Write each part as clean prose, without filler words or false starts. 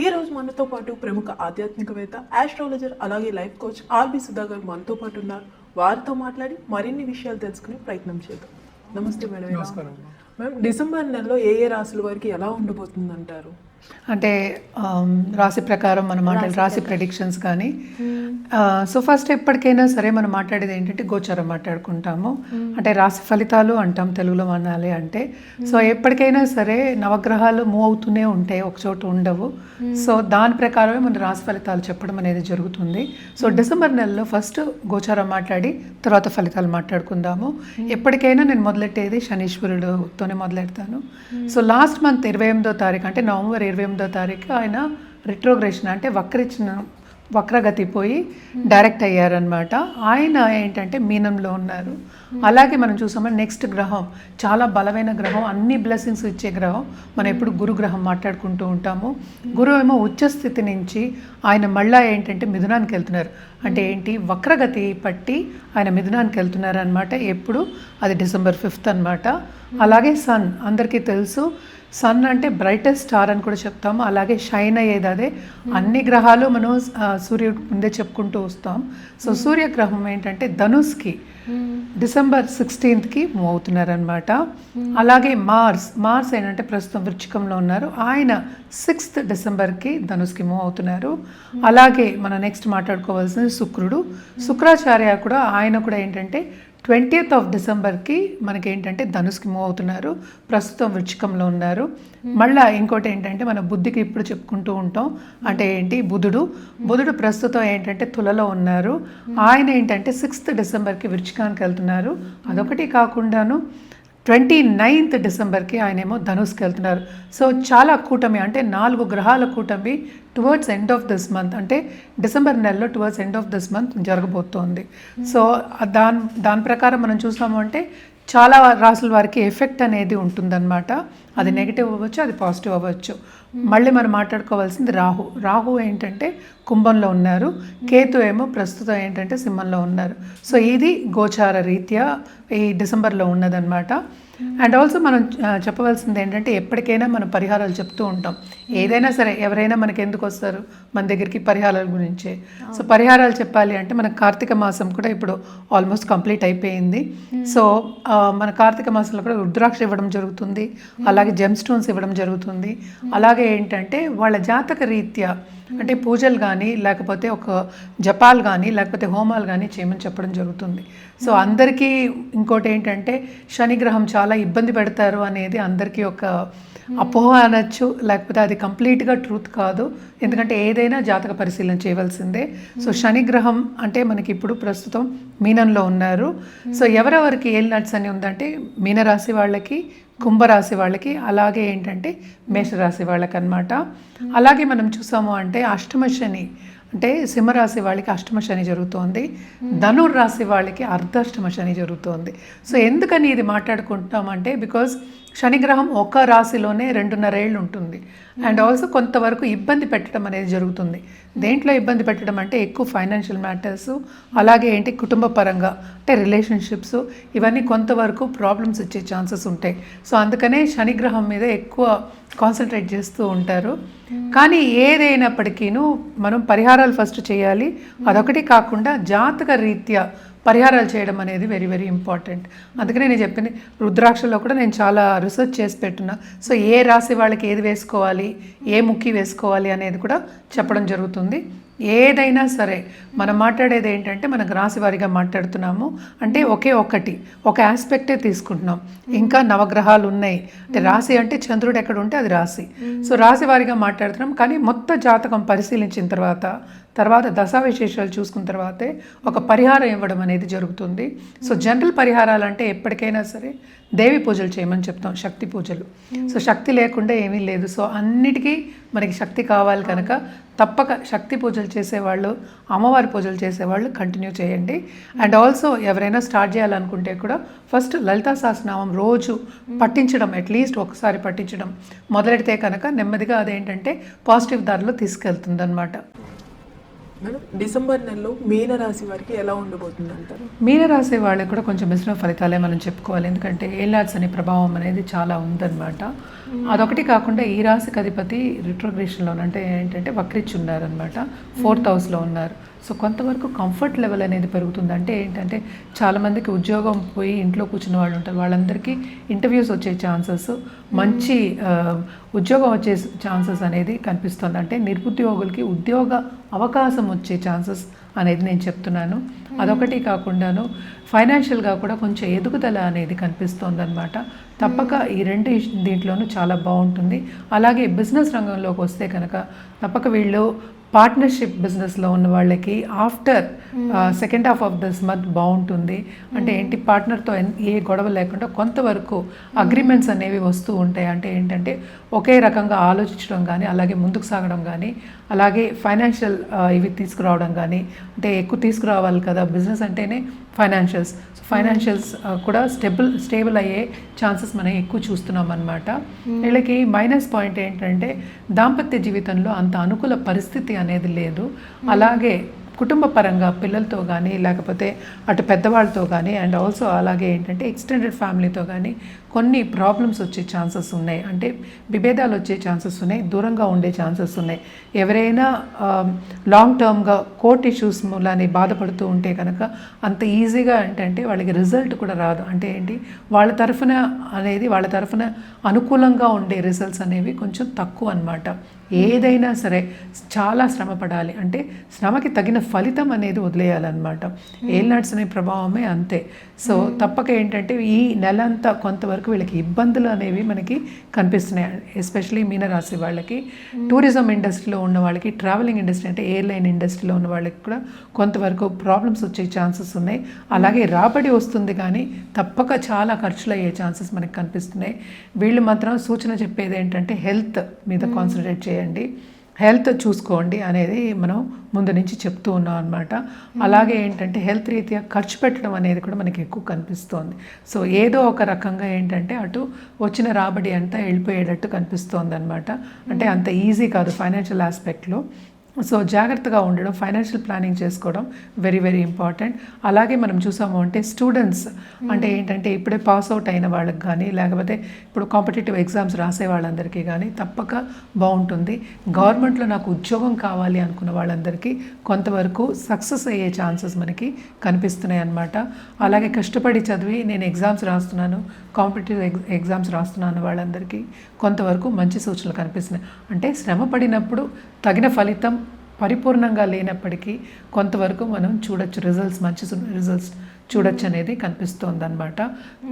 ఈ రోజు మనతో పాటు ప్రముఖ ఆధ్యాత్మికవేత్త, ఆస్ట్రాలజర్, అలాగే లైఫ్ కోచ్ ఆర్బి సుధా గారు మనతో పాటు ఉన్నారు. వారితో మాట్లాడి మరిన్ని విషయాలు తెలుసుకునే ప్రయత్నం చేద్దాం. నమస్తే మేడం. నమస్కారం మ్యామ్, డిసెంబర్ నెలలో ఏ రాశుల వారికి ఎలా ఉండబోతుంది అంటారు? అంటే రాశి ప్రకారం మనం మాట్లాడే రాశి ప్రెడిక్షన్స్ కానీ సో ఫస్ట్ ఎప్పటికైనా సరే మనం మాట్లాడేది ఏంటంటే గోచారం మాట్లాడుకుంటాము. అంటే రాశి ఫలితాలు అంటాం తెలుగులో అనాలి అంటే. సో ఎప్పటికైనా సరే నవగ్రహాలు మూవ్ అవుతూనే ఉంటాయి, ఒక చోట ఉండవు. సో దాని ప్రకారమే మన రాశి ఫలితాలు చెప్పడం అనేది జరుగుతుంది. సో డిసెంబర్ నెలలో ఫస్ట్ గోచారం మాట్లాడి తర్వాత ఫలితాలు మాట్లాడుకుందాము. ఎప్పటికైనా నేను మొదలెట్టేది శనీశ్వరుడుతోనే మొదలెడతాను. సో లాస్ట్ మంత్ 28వ తారీఖు అంటే నవంబర్ 28వ తారీఖు ఆయన రిట్రోగ్రేషన్ అంటే వక్రగతి పోయి డైరెక్ట్ అయ్యారనమాట. ఆయన ఏంటంటే మీనంలో ఉన్నారు. అలాగే మనం చూసామని నెక్స్ట్ గ్రహం చాలా బలమైన గ్రహం, అన్ని బ్లెస్సింగ్స్ ఇచ్చే గ్రహం. మనం ఎప్పుడు గురు గ్రహం మాట్లాడుకుంటూ ఉంటాము. గురువు ఏమో ఉచ్చస్థితి నుంచి ఆయన మళ్ళా ఏంటంటే మిథునానికి వెళ్తున్నారు. అంటే ఏంటి, వక్రగతి పట్టి ఆయన మిథునానికి వెళ్తున్నారు అనమాట. ఎప్పుడు అది December 5th అనమాట. అలాగే సన్ అందరికీ తెలుసు, సన్ అంటే బ్రైటెస్ట్ స్టార్ అని కూడా చెప్తాము. అలాగే షైన్ అయ్యేది అదే. అన్ని గ్రహాలు మనం సూర్యుడు ముందే చెప్పుకుంటూ వస్తాం. సో సూర్యగ్రహం ఏంటంటే ధనుస్కి December 16th మూవ్ అవుతున్నారనమాట. అలాగే మార్స్ ఏంటంటే ప్రస్తుతం వృశ్చికంలో ఉన్నారు. ఆయన 6th Decemberకి ధనుస్కి మూవ్ అవుతున్నారు. అలాగే మనం నెక్స్ట్ మాట్లాడుకోవాల్సింది శుక్రాచార్య కూడా, ఆయన కూడా ఏంటంటే 20th Decemberకి మనకేంటంటే ధనుస్కి మూవ్ అవుతున్నారు. ప్రస్తుతం వృశ్చికంలో ఉన్నారు. మళ్ళీ ఇంకోటి ఏంటంటే మన బుద్ధికి ఇప్పుడు చెప్పుకుంటూ ఉంటాం. అంటే ఏంటి, బుధుడు ప్రస్తుతం ఏంటంటే తులలో ఉన్నారు. ఆయన ఏంటంటే 6th Decemberకి వృశ్చికానికి వెళ్తున్నారు. అదొకటి కాకుండాను 29th Decemberకి ఆయనేమో ధనుస్కి వెళ్తున్నారు. సో చాలా కూటమి, అంటే 4 గ్రహాల కూటమి towards end of this month, అంటే డిసెంబర్ నెలలో towards end of this month జరగబోతోంది. సో దాని ప్రకారం మనం చూసాము అంటే చాలా రాసుల వారికి ఎఫెక్ట్ అనేది ఉంటుందన్నమాట. అది నెగిటివ్ అవ్వచ్చు, అది పాజిటివ్ అవ్వచ్చు. మళ్ళీ మనం మాట్లాడుకోవాల్సింది రాహు ఏంటంటే కుంభంలో ఉన్నారు. కేతు ఏమో ప్రస్తుతం ఏంటంటే సింహంలో ఉన్నారు. సో ఇది గోచార రీత్యా ఈ డిసెంబర్లో ఉన్నదన్నమాట. అండ్ ఆల్సో మనం చెప్పవలసింది ఏంటంటే ఎప్పటికైనా మనం పరిహారాలు చెప్తూ ఉంటాం. ఏదైనా సరే ఎవరైనా మనకి ఎందుకు వస్తారు మన దగ్గరికి, పరిహారాల గురించే. సో పరిహారాలు చెప్పాలి అంటే మన కార్తీక మాసం కూడా ఇప్పుడు ఆల్మోస్ట్ కంప్లీట్ అయిపోయింది. సో మన కార్తీక మాసంలో కూడా రుద్రాక్ష ఇవ్వడం జరుగుతుంది, అలాగే జెమ్ స్టోన్స్ ఇవ్వడం జరుగుతుంది. అలాగే ఏంటంటే వాళ్ళ జాతక రీత్యా అంటే పూజలు కానీ లేకపోతే ఒక జపాలు కానీ లేకపోతే హోమాలు కానీ చేయమని చెప్పడం జరుగుతుంది. సో అందరికీ ఇంకోటి ఏంటంటే శనిగ్రహం చాలా ఇబ్బంది పెడతారు అనేది అందరికీ ఒక అపోహ అనొచ్చు, లేకపోతే అది కంప్లీట్గా ట్రూత్ కాదు. ఎందుకంటే ఏదైనా జాతక పరిశీలన చేయవలసిందే. సో శనిగ్రహం అంటే మనకి ఇప్పుడు ప్రస్తుతం మీనంలో ఉన్నారు. సో ఎవరెవరికి ఏలినట్స్ అని ఉందంటే మీనరాశి వాళ్ళకి, కుంభరాశి వాళ్ళకి, అలాగే ఏంటంటే మేషరాశి వాళ్ళకి అన్నమాట. అలాగే మనం చూసాము అంటే అష్టమ శని అంటే సింహరాశి వాళ్ళకి అష్టమ శని జరుగుతోంది, ధనుర్రాశి వాళ్ళకి అర్ధాష్టమ శని జరుగుతోంది. సో ఎందుకని ఇది మాట్లాడుకుంటామంటే బికాజ్ శనిగ్రహం ఒక రాశిలోనే 2.5 ఏళ్ళు ఉంటుంది. అండ్ ఆల్సో కొంతవరకు ఇబ్బంది పెట్టడం అనేది జరుగుతుంది. దేంట్లో ఇబ్బంది పెట్టడం అంటే ఎక్కువ ఫైనాన్షియల్ మ్యాటర్స్, అలాగే ఏంటి కుటుంబ పరంగా అంటే రిలేషన్షిప్స్, ఇవన్నీ కొంతవరకు ప్రాబ్లమ్స్ వచ్చే ఛాన్సెస్ ఉంటాయి. సో అందుకనే శనిగ్రహం మీద ఎక్కువ కాన్సన్ట్రేట్ చేస్తూ ఉంటారు. కానీ ఏదైనప్పటికీను మనం పరిహారాలు ఫస్ట్ చేయాలి. అదొకటి కాకుండా జాతక రీత్యా పరిహారాలు చేయడం అనేది వెరీ వెరీ ఇంపార్టెంట్. అందుకనే నేను చెప్పింది, రుద్రాక్షలో కూడా నేను చాలా రీసెర్చ్ చేసి పెట్టున్నా. సో ఏ రాశి వాళ్ళకి ఏది వేసుకోవాలి, ఏ ముక్కి వేసుకోవాలి అనేది కూడా చెప్పడం జరుగుతుంది. ఏదైనా సరే మనం మాట్లాడేది ఏంటంటే మనకు రాశి వారిగా మాట్లాడుతున్నాము అంటే ఒక ఆస్పెక్టే తీసుకుంటున్నాం. ఇంకా నవగ్రహాలు ఉన్నాయి అంటే రాశి అంటే చంద్రుడు ఎక్కడ ఉంటే అది రాశి. సో రాశి వారిగా మాట్లాడుతున్నాం. కానీ మొత్తం జాతకం పరిశీలించిన తర్వాత దశా విశేషాలు చూసుకున్న తర్వాతే ఒక పరిహారం ఇవ్వడం అనేది జరుగుతుంది. సో జనరల్ పరిహారాలు అంటే ఎప్పటికైనా సరే దేవి పూజలు చేయమని చెప్తాం, శక్తి పూజలు. సో శక్తి లేకుండా ఏమీ లేదు. సో అన్నిటికీ మనకి శక్తి కావాలి కనుక తప్పక శక్తి పూజలు చేసేవాళ్ళు, అమ్మవారి పూజలు చేసేవాళ్ళు కంటిన్యూ చేయండి. అండ్ ఆల్సో ఎవరైనా స్టార్ట్ చేయాలనుకుంటే కూడా ఫస్ట్ లలితా సహస్రనామం రోజు పఠించడం, అట్లీస్ట్ ఒకసారి పఠించడం మొదలెడితే కనుక నెమ్మదిగా అదేంటంటే పాజిటివ్ దారిలో తీసుకెళ్తుంది అనమాట. మేడం డిసెంబర్ నెలలో మీనరాశి వారికి ఎలా ఉండబోతుంది అంటారు? మీనరాశి వాళ్ళకి కూడా కొంచెం మిశ్రమ ఫలితాలే మనం చెప్పుకోవాలి. ఎందుకంటే ఏలాట్స్ అనే ప్రభావం అనేది చాలా ఉందన్నమాట. అదొకటి కాకుండా ఈ రాశికి అధిపతి రిట్రోగ్రేషన్లో అంటే ఏంటంటే వక్రించి ఉన్నారనమాట, 4th హౌస్లో ఉన్నారు. సో కొంతవరకు కంఫర్ట్ లెవెల్ అనేది పెరుగుతుంది. అంటే ఏంటంటే చాలామందికి ఉద్యోగం పోయి ఇంట్లో కూర్చున్న వాళ్ళు ఉంటారు, వాళ్ళందరికీ ఇంటర్వ్యూస్ వచ్చే ఛాన్సెస్, మంచి ఉద్యోగం వచ్చే ఛాన్సెస్ అనేది కనిపిస్తుంది. అంటే నిరుద్యోగులకి ఉద్యోగ అవకాశం వచ్చే ఛాన్సెస్ అనేది నేను చెప్తున్నాను. అదొకటి కాకుండాను ఫైనాన్షియల్గా కూడా కొంచెం ఎదుగుదల అనేది కనిపిస్తుంది అనమాట. తప్పక ఈ రెండు దీంట్లోనూ చాలా బాగుంటుంది. అలాగే బిజినెస్ రంగంలోకి వస్తే కనుక తప్పక వీళ్ళు పార్ట్నర్షిప్ బిజినెస్లో ఉన్న వాళ్ళకి after second half of this month బాగుంటుంది. అంటే ఏంటి, పార్ట్నర్తో ఏ గొడవ లేకుండా కొంతవరకు అగ్రిమెంట్స్ అనేవి వస్తూ ఉంటాయి. అంటే ఏంటంటే ఒకే రకంగా ఆలోచించడం కానీ, అలాగే ముందుకు సాగడం కానీ, అలాగే ఫైనాన్షియల్ ఇవి తీసుకురావడం కానీ, అంటే ఎక్కువ తీసుకురావాలి కదా, బిజినెస్ అంటేనే ఫైనాన్షియల్స్. సో ఫైనాన్షియల్స్ కూడా స్టేబుల్ అయ్యే ఛాన్సెస్ మనం ఎక్కువ చూస్తున్నాం అనమాట. వీళ్ళకి మైనస్ పాయింట్ ఏంటంటే దాంపత్య జీవితంలో అంత అనుకూల పరిస్థితి అనేది లేదు. అలాగే కుటుంబ పరంగా పిల్లలతో కానీ, లేకపోతే అటు పెద్దవాళ్ళతో కానీ, అండ్ ఆల్సో అలాగే ఏంటంటే ఎక్స్టెండెడ్ ఫ్యామిలీతో కానీ కొన్ని ప్రాబ్లమ్స్ వచ్చే ఛాన్సెస్ ఉన్నాయి. అంటే విభేదాలు వచ్చే ఛాన్సెస్ ఉన్నాయి, దూరంగా ఉండే ఛాన్సెస్ ఉన్నాయి. ఎవరైనా లాంగ్ టర్మ్గా కోర్ట్ ఇష్యూస్ మూలాన్ని బాధపడుతూ ఉంటే కనుక అంత ఈజీగా ఏంటంటే వాళ్ళకి రిజల్ట్ కూడా రాదు. అంటే ఏంటి, వాళ్ళ తరఫున అనుకూలంగా ఉండే రిజల్ట్స్ అనేవి కొంచెం తక్కువ అన్నమాట. ఏదైనా సరే చాలా శ్రమ పడాలి, అంటే శ్రమకి తగిన ఫలితం అనేది వదిలేయాలన్నమాట. ఏల్నాట్స్ అనే ప్రభావమే అంతే. సో తప్పక ఏంటంటే ఈ నెల అంతా కొంతవరకు వీళ్ళకి ఇబ్బందులు అనేవి మనకి కనిపిస్తున్నాయి. ఎస్పెషలీ మీనరాశి వాళ్ళకి, టూరిజం ఇండస్ట్రీలో ఉన్న వాళ్ళకి, ట్రావెలింగ్ ఇండస్ట్రీ అంటే ఎయిర్లైన్ ఇండస్ట్రీలో ఉన్న వాళ్ళకి కూడా కొంతవరకు ప్రాబ్లమ్స్ వచ్చే ఛాన్సెస్ ఉన్నాయి. అలాగే రాబడి వస్తుంది కానీ తప్పక చాలా ఖర్చులు అయ్యే ఛాన్సెస్ మనకి కనిపిస్తున్నాయి. వీళ్ళు మాత్రం సూచన చెప్పేది ఏంటంటే హెల్త్ మీద కాన్సన్ట్రేట్ చేయండి, హెల్త్ చూసుకోండి అనేది మనం ముందు నుంచి చెప్తూ ఉన్నాం అనమాట. అలాగే ఏంటంటే హెల్త్ రీత్యా ఖర్చు పెట్టడం అనేది కూడా మనకి ఎక్కువ కనిపిస్తోంది. సో ఏదో ఒక రకంగా ఏంటంటే అటు వచ్చిన రాబడి అంతా వెళ్ళిపోయేటట్టు కనిపిస్తోంది అనమాట. అంటే అంత ఈజీ కాదు ఫైనాన్షియల్ ఆస్పెక్ట్లో. సో జాగ్రత్తగా ఉండడం, ఫైనాన్షియల్ ప్లానింగ్ చేసుకోవడం వెరీ వెరీ ఇంపార్టెంట్. అలాగే మనం చూసాము అంటే స్టూడెంట్స్ అంటే ఏంటంటే ఇప్పుడే పాస్ అవుట్ అయిన వాళ్ళకి కానీ, లేకపోతే ఇప్పుడు కాంపిటేటివ్ ఎగ్జామ్స్ రాసే వాళ్ళందరికీ కానీ తప్పక బాగుంటుంది. గవర్నమెంట్లో నాకు ఉద్యోగం కావాలి అనుకున్న వాళ్ళందరికీ కొంతవరకు సక్సెస్ అయ్యే ఛాన్సెస్ మనకి కనిపిస్తున్నాయి అన్నమాట. అలాగే కష్టపడి చదివి నేను ఎగ్జామ్స్ రాస్తున్నాను, కాంపిటేటివ్ ఎగ్జామ్స్ రాస్తున్నాను వాళ్ళందరికీ కొంతవరకు మంచి సూచనలు కనిపిస్తున్నాయి. అంటే శ్రమ పడినప్పుడు తగిన ఫలితం పరిపూర్ణంగా లేనప్పటికీ కొంతవరకు మనం చూడొచ్చు, మంచి రిజల్ట్స్ చూడొచ్చు అనేది కనిపిస్తోంది అనమాట.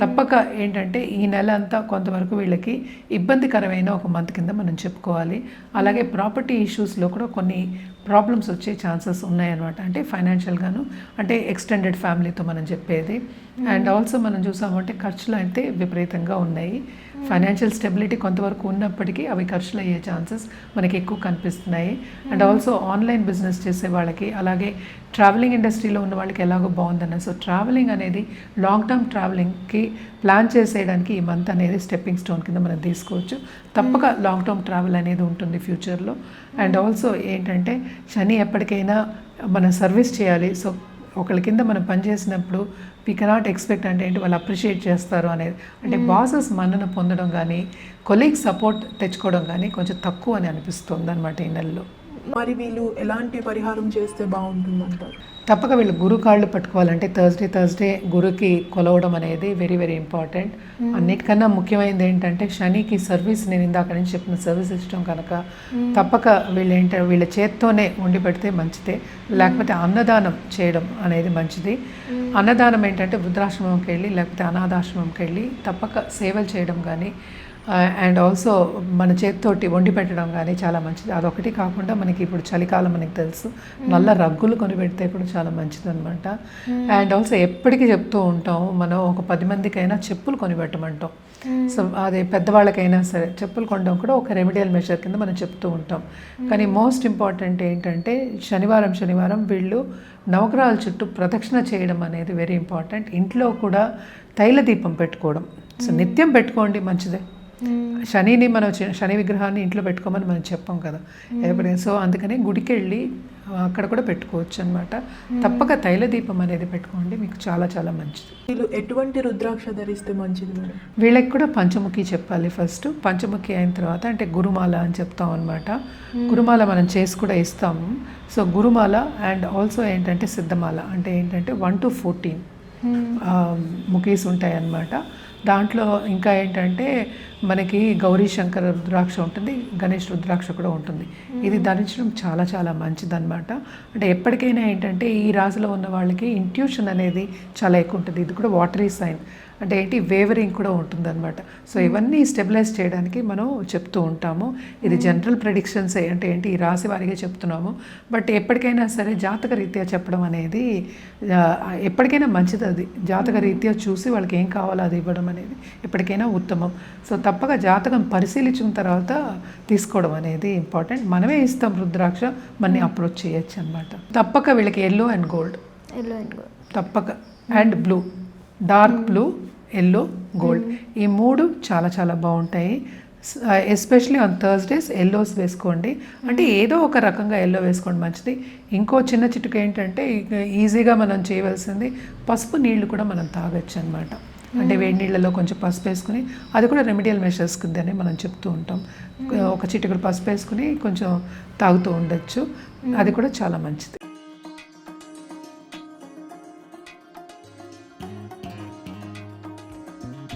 తప్పక ఏంటంటే ఈ నెల అంతా కొంతవరకు వీళ్ళకి ఇబ్బందికరమైన ఒక మంత్ కింద మనం చెప్పుకోవాలి. అలాగే ప్రాపర్టీ ఇష్యూస్లో కూడా కొన్ని ప్రాబ్లమ్స్ వచ్చే ఛాన్సెస్ ఉన్నాయన్నమాట. అంటే ఫైనాన్షియల్గాను, అంటే ఎక్స్టెండెడ్ ఫ్యామిలీతో మనం చెప్పేది. అండ్ ఆల్సో మనం చూసామంటే ఖర్చులు అయితే విపరీతంగా ఉన్నాయి. ఫైనాన్షియల్ స్టెబిలిటీ కొంతవరకు ఉన్నప్పటికీ అవి ఖర్చులు అయ్యే ఛాన్సెస్ మనకి ఎక్కువ కనిపిస్తున్నాయి. అండ్ ఆల్సో ఆన్లైన్ బిజినెస్ చేసే వాళ్ళకి, అలాగే ట్రావెలింగ్ ఇండస్ట్రీలో ఉన్న వాళ్ళకి ఎలాగో బాగుందన్న. సో ట్రావెలింగ్ అనేది లాంగ్ టర్మ్ ట్రావెలింగ్కి ప్లాన్ చేసేయడానికి ఈ మంత్ అనేది స్టెప్పింగ్ స్టోన్ కింద మనం తీసుకోవచ్చు. తప్పక లాంగ్ టర్మ్ ట్రావెల్ అనేది ఉంటుంది ఫ్యూచర్లో. అండ్ ఆల్సో ఏంటంటే శని ఎప్పటికైనా మనం సర్వీస్ చేయాలి. సో ఒకళ్ళ కింద మనం పనిచేసినప్పుడు వీ కెనాట్ ఎక్స్పెక్ట్ అంటే ఏంటి, వాళ్ళు అప్రిషియేట్ చేస్తారు అనేది. అంటే బాసెస్ మన్నన పొందడం కానీ, కొలీగ్ సపోర్ట్ తెచ్చుకోవడం కానీ కొంచెం తక్కువ అని అనిపిస్తుంది అనమాట ఈ నెలలో. మరి వీళ్ళు ఎలాంటి పరిహారం చేస్తే బాగుంటుందంటారు? తప్పక వీళ్ళు గురు కాళ్ళు పట్టుకోవాలంటే థర్స్డే గురుకి కొలవడం అనేది వెరీ వెరీ ఇంపార్టెంట్. అన్నిటికన్నా ముఖ్యమైనది ఏంటంటే శనికి సర్వీస్, నేను ఇందాక నుంచి చెప్పిన సర్వీస్ ఇష్టం కనుక తప్పక వీళ్ళ చేత్తోనే వండి పెడితే మంచిదే. లేకపోతే అన్నదానం చేయడం అనేది మంచిది. అన్నదానం ఏంటంటే వృద్ధాశ్రమంకి వెళ్ళి, లేకపోతే అనాథాశ్రమంకి వెళ్ళి తప్పక సేవలు చేయడం కానీ, అండ్ ఆల్సో మన చేతితోటి వండి పెట్టడం కానీ చాలా మంచిది. అదొకటి కాకుండా మనకి ఇప్పుడు చలికాలం మనకి తెలుసు, నల్ల రగ్గులు కొని పెడితే కూడా చాలా మంచిది అనమాట. అండ్ ఆల్సో ఎప్పటికీ చెప్తూ ఉంటాం మనం, ఒక 10 మందికైనా చెప్పులు కొని పెట్టమంటాం. సో అదే పెద్దవాళ్ళకైనా సరే చెప్పులు కొనడం కూడా ఒక రెమెడియల్ మెషర్ కింద మనం చెప్తూ ఉంటాం. కానీ మోస్ట్ ఇంపార్టెంట్ ఏంటంటే శనివారం వీళ్ళు నవగ్రహాల చుట్టూ ప్రదక్షిణ చేయడం అనేది వెరీ ఇంపార్టెంట్. ఇంట్లో కూడా తైల దీపం పెట్టుకోవడం, సో నిత్యం పెట్టుకోండి మంచిదే. శనిని మనం శని విగ్రహాన్ని ఇంట్లో పెట్టుకోమని మనం చెప్పాం కదా ఎప్పుడైనా. సో అందుకని గుడికి వెళ్ళి అక్కడ కూడా పెట్టుకోవచ్చు అనమాట. తప్పక తైల దీపం అనేది పెట్టుకోండి, మీకు చాలా చాలా మంచిది. వీళ్ళు ఎటువంటి రుద్రాక్ష ధరిస్తే మంచిది మేడం? వీళ్ళకి కూడా పంచముఖి చెప్పాలి ఫస్ట్. పంచముఖి అయిన తర్వాత అంటే గురుమాల అని చెప్తాం అనమాట. గురుమాల మనం చేసి కూడా ఇస్తాము. సో గురుమాల అండ్ ఆల్సో ఏంటంటే సిద్ధమాల అంటే ఏంటంటే 1 to 14 ముఖీస్ ఉంటాయి అన్నమాట. దాంట్లో ఇంకా ఏంటంటే మనకి గౌరీ శంకర రుద్రాక్ష ఉంటుంది, గణేష్ రుద్రాక్ష కూడా ఉంటుంది. ఇది ధరించడం చాలా చాలా మంచిదన్నమాట. అంటే ఎప్పటికైనా ఏంటంటే ఈ రాశిలో ఉన్న వాళ్ళకి ఇంట్యూషన్ అనేది చాలా ఎక్కువ ఉంటుంది. ఇది కూడా వాటరీ సైన్ అంటే ఏంటి వేవరింగ్ కూడా ఉంటుందన్నమాట. సో ఇవన్నీ స్టెబిలైజ్ చేయడానికి మనం చెప్తూ ఉంటాము. ఇది జనరల్ ప్రెడిక్షన్సే అంటే ఏంటి ఈ రాశి వారిగా చెప్తున్నాము. బట్ ఎప్పటికైనా సరే జాతక రీత్యా చెప్పడం అనేది ఎప్పటికైనా మంచిది. అది జాతక రీత్యా చూసి వాళ్ళకి ఏం కావాలో అది ఇవ్వడం అనేది ఎప్పటికైనా ఉత్తమం. సో తప్పక జాతకం పరిశీలించిన తర్వాత తీసుకోవడం అనేది ఇంపార్టెంట్. మనమే ఇస్తాం రుద్రాక్ష, మనని అప్రోచ్ చేయొచ్చు అనమాట. తప్పక వీళ్ళకి ఎల్లో అండ్ గోల్డ్ తప్పక, and blue, dark blue, yellow, gold ఈ 3 చాలా చాలా బాగుంటాయి. ఎస్పెషలీ ఆన్ థర్స్డేస్ ఎల్లోస్ వేసుకోండి. అంటే ఏదో ఒక రకంగా ఎల్లో వేసుకోండి మంచిది. ఇంకో చిన్న చిటుక ఏంటంటే ఈజీగా మనం చేయవలసింది పసుపు నీళ్లు కూడా మనం తాగొచ్చు అనమాట. అంటే వేడి నీళ్ళలో కొంచెం పసుపు వేసుకుని, అది కూడా రెమెడియల్ మెషర్స్ కిందనే మనం చెప్తూ ఉంటాం. ఒక చిటికడు పసుపు వేసుకుని కొంచెం తాగుతూ ఉండొచ్చు, అది కూడా చాలా మంచిది.